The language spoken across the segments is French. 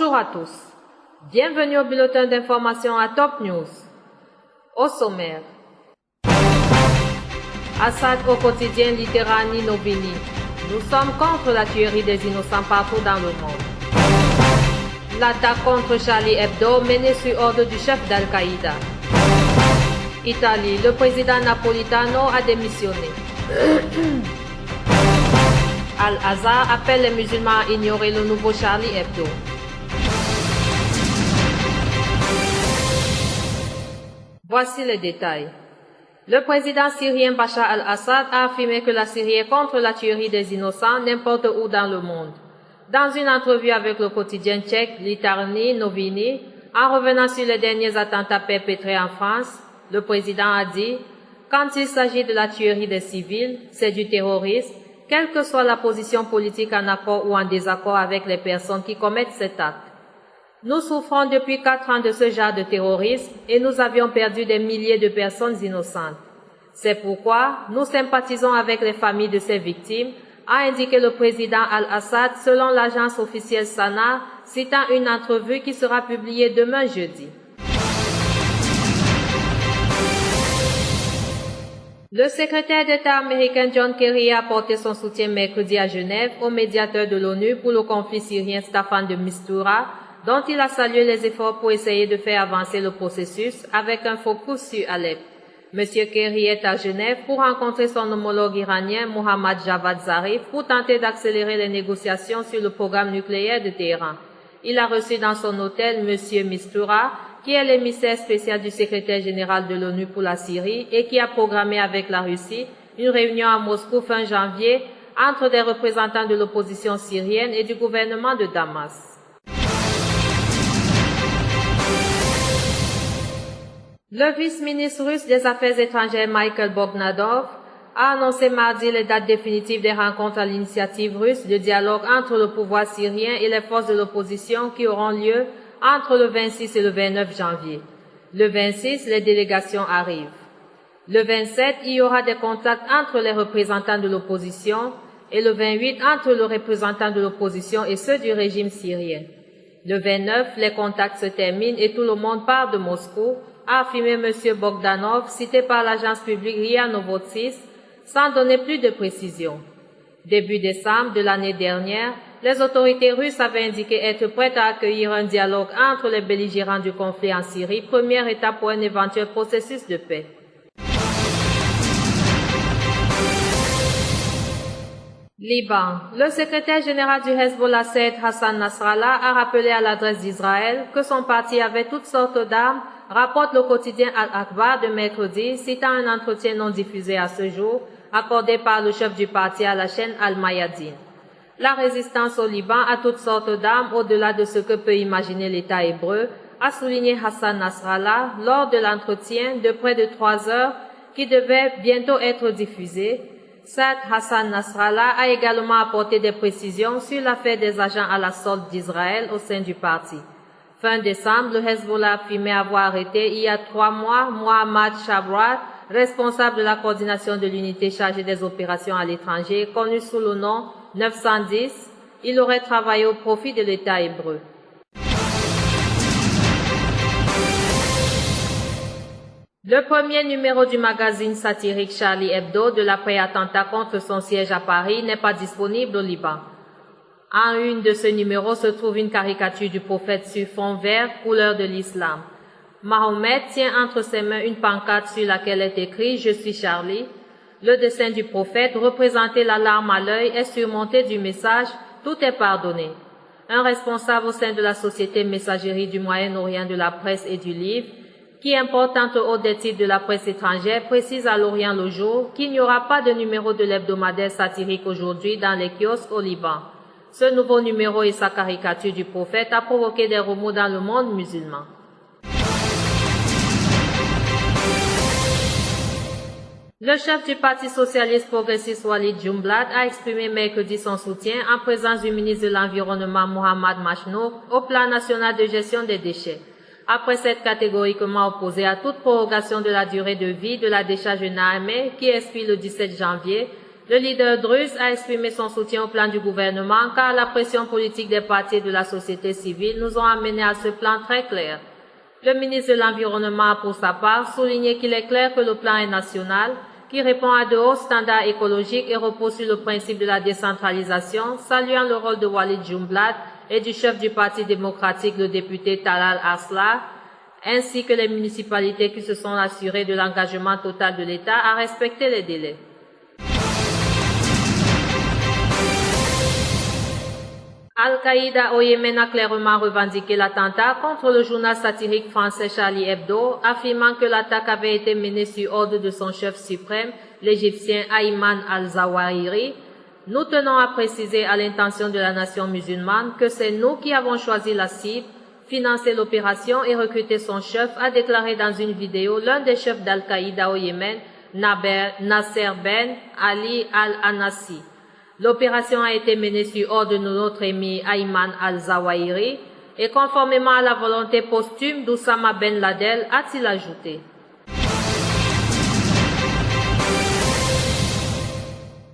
Bonjour à tous. Bienvenue au bulletin d'information à Top News. Au sommaire. Assad au quotidien Literani Nobili. Nous sommes contre la tuerie des innocents partout dans le monde. L'attaque contre Charlie Hebdo menée sur ordre du chef d'Al-Qaïda. Italie, le président Napolitano a démissionné. Al-Azhar appelle les musulmans à ignorer le nouveau Charlie Hebdo. Voici les détails. Le président syrien Bachar al-Assad a affirmé que la Syrie est contre la tuerie des innocents n'importe où dans le monde. Dans une entrevue avec le quotidien tchèque Literani Noviny, en revenant sur les derniers attentats perpétrés en France, le président a dit « Quand il s'agit de la tuerie des civils, c'est du terrorisme, quelle que soit la position politique en accord ou en désaccord avec les personnes qui commettent cet acte. Nous souffrons depuis 4 ans de ce genre de terrorisme et nous avions perdu des milliers de personnes innocentes. C'est pourquoi nous sympathisons avec les familles de ces victimes, a indiqué le président Al-Assad selon l'agence officielle Sana, citant une entrevue qui sera publiée demain jeudi. Le secrétaire d'État américain John Kerry a apporté son soutien mercredi à Genève au médiateur de l'ONU pour le conflit syrien Staffan de Mistura, dont il a salué les efforts pour essayer de faire avancer le processus avec un focus sur Alep. M. Kerry est à Genève pour rencontrer son homologue iranien Mohammad Javad Zarif pour tenter d'accélérer les négociations sur le programme nucléaire de Téhéran. Il a reçu dans son hôtel M. Mistura, qui est l'émissaire spécial du secrétaire général de l'ONU pour la Syrie et qui a programmé avec la Russie une réunion à Moscou fin janvier entre des représentants de l'opposition syrienne et du gouvernement de Damas. Le vice-ministre russe des Affaires étrangères Michael Bogdanov a annoncé mardi les dates définitives des rencontres à l'initiative russe de dialogue entre le pouvoir syrien et les forces de l'opposition qui auront lieu entre le 26 et le 29 janvier. Le 26, les délégations arrivent. Le 27, il y aura des contacts entre les représentants de l'opposition et le 28 entre le représentant de l'opposition et ceux du régime syrien. Le 29, les contacts se terminent et tout le monde part de Moscou, a affirmé M. Bogdanov, cité par l'agence publique RIA Novosti, sans donner plus de précisions. Début décembre de l'année dernière, les autorités russes avaient indiqué être prêtes à accueillir un dialogue entre les belligérants du conflit en Syrie, première étape pour un éventuel processus de paix. Liban. Le secrétaire général du Hezbollah, Saïd Hassan Nasrallah, a rappelé à l'adresse d'Israël que son parti avait toutes sortes d'armes, rapporte le quotidien Al-Akhbar de mercredi, citant un entretien non diffusé à ce jour, accordé par le chef du parti à la chaîne Al-Mayadin. La résistance au Liban a toutes sortes d'armes au-delà de ce que peut imaginer l'État hébreu, a souligné Hassan Nasrallah lors de l'entretien de près de 3 heures qui devait bientôt être diffusé. Saïd Hassan Nasrallah a également apporté des précisions sur l'affaire des agents à la solde d'Israël au sein du parti. Fin décembre, le Hezbollah a affirmé avoir arrêté il y a 3 mois Mohammad Shabrat, responsable de la coordination de l'unité chargée des opérations à l'étranger, connu sous le nom 910. Il aurait travaillé au profit de l'État hébreu. Le premier numéro du magazine satirique Charlie Hebdo de l'après-attentat contre son siège à Paris n'est pas disponible au Liban. En une de ce numéro se trouve une caricature du prophète sur fond vert, couleur de l'islam. Mahomet tient entre ses mains une pancarte sur laquelle est écrit « Je suis Charlie ». Le dessin du prophète, représenté la larme à l'œil, est surmonté du message « Tout est pardonné ». Un responsable au sein de la société messagerie du Moyen-Orient de la presse et du livre, qui importe entre autres des titres de la presse étrangère, précise à l'Orient le jour qu'il n'y aura pas de numéro de l'hebdomadaire satirique aujourd'hui dans les kiosques au Liban. Ce nouveau numéro et sa caricature du prophète a provoqué des remous dans le monde musulman. Le chef du Parti socialiste progressiste Walid Jumblat a exprimé mercredi son soutien en présence du ministre de l'Environnement Mohammad Machnouk au plan national de gestion des déchets. Après s'être catégoriquement opposé à toute prorogation de la durée de vie de la décharge Naameh qui expire le 17 janvier, Le leader druze a exprimé son soutien au plan du gouvernement car la pression politique des partis et de la société civile nous ont amenés à ce plan très clair. Le ministre de l'Environnement a pour sa part souligné qu'il est clair que le plan est national, qui répond à de hauts standards écologiques et repose sur le principe de la décentralisation, saluant le rôle de Walid Jumblat et du chef du Parti démocratique, le député Talal Arslan, ainsi que les municipalités qui se sont assurées de l'engagement total de l'État à respecter les délais. Al-Qaïda au Yémen a clairement revendiqué l'attentat contre le journal satirique français Charlie Hebdo, affirmant que l'attaque avait été menée sur ordre de son chef suprême, l'Égyptien Ayman al-Zawahiri. Nous tenons à préciser à l'intention de la nation musulmane que c'est nous qui avons choisi la cible, financé l'opération et recruté son chef, a déclaré dans une vidéo l'un des chefs d'Al-Qaïda au Yémen, Nasser Ben Ali al-Anassi. L'opération a été menée sur ordre de notre émir Ayman al-Zawahiri et conformément à la volonté posthume d'Oussama Ben Laden, a-t-il ajouté.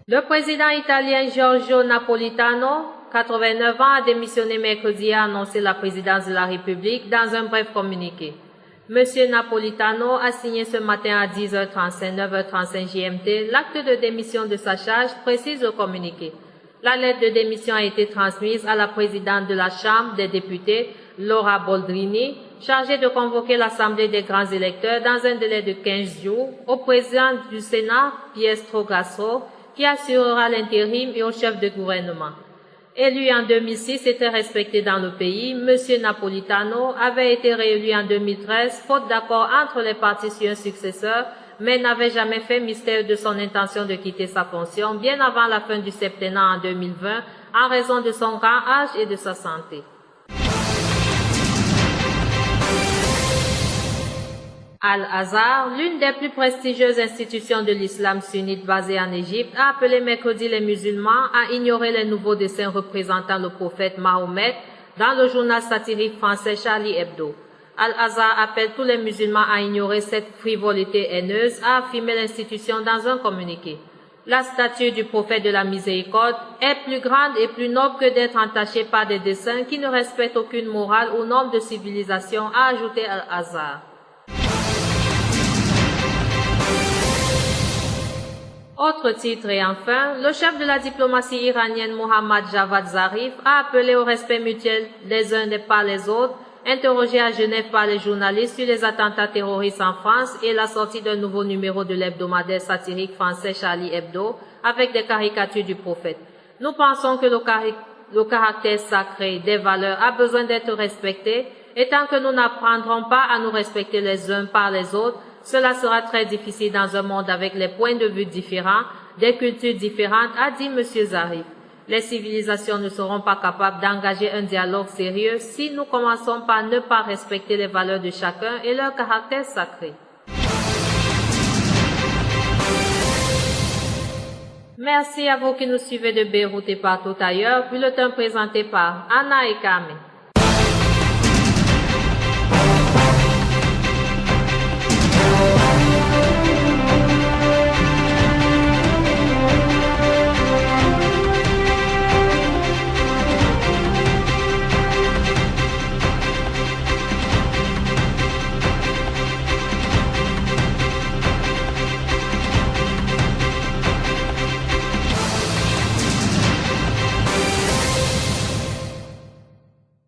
Le président italien Giorgio Napolitano, 89 ans, a démissionné mercredi et a annoncé la présidence de la République dans un bref communiqué. Monsieur Napolitano a signé ce matin à 10h35, 9h35 GMT l'acte de démission de sa charge, précise le communiqué. La lettre de démission a été transmise à la présidente de la Chambre des députés, Laura Boldrini, chargée de convoquer l'Assemblée des grands électeurs dans un délai de 15 jours, au président du Sénat, Pietro Grasso, qui assurera l'intérim, et au chef de gouvernement. Élu en 2006 et très respecté dans le pays, M. Napolitano avait été réélu en 2013, faute d'accord entre les partis sur un successeur, mais n'avait jamais fait mystère de son intention de quitter sa fonction bien avant la fin du septennat en 2020, en raison de son grand âge et de sa santé. Al-Azhar, l'une des plus prestigieuses institutions de l'islam sunnite basée en Égypte, a appelé mercredi les musulmans à ignorer les nouveaux dessins représentant le prophète Mahomet dans le journal satirique français Charlie Hebdo. Al-Azhar appelle tous les musulmans à ignorer cette frivolité haineuse, a affirmé l'institution dans un communiqué. La statue du prophète de la miséricorde est plus grande et plus noble que d'être entachée par des dessins qui ne respectent aucune morale ou norme de civilisation, a ajouté Al-Azhar. Autre titre et enfin, le chef de la diplomatie iranienne Mohammad Javad Zarif a appelé au respect mutuel les uns par les autres, interrogé à Genève par les journalistes sur les attentats terroristes en France et la sortie d'un nouveau numéro de l'hebdomadaire satirique français Charlie Hebdo avec des caricatures du prophète. Nous pensons que le caractère sacré des valeurs a besoin d'être respecté et tant que nous n'apprendrons pas à nous respecter les uns par les autres, cela sera très difficile dans un monde avec les points de vue différents, des cultures différentes, a dit M. Zarif. Les civilisations ne seront pas capables d'engager un dialogue sérieux si nous commençons par ne pas respecter les valeurs de chacun et leur caractère sacré. Merci à vous qui nous suivez de Beyrouth et partout ailleurs. Bulletin présenté par Anna et Kame.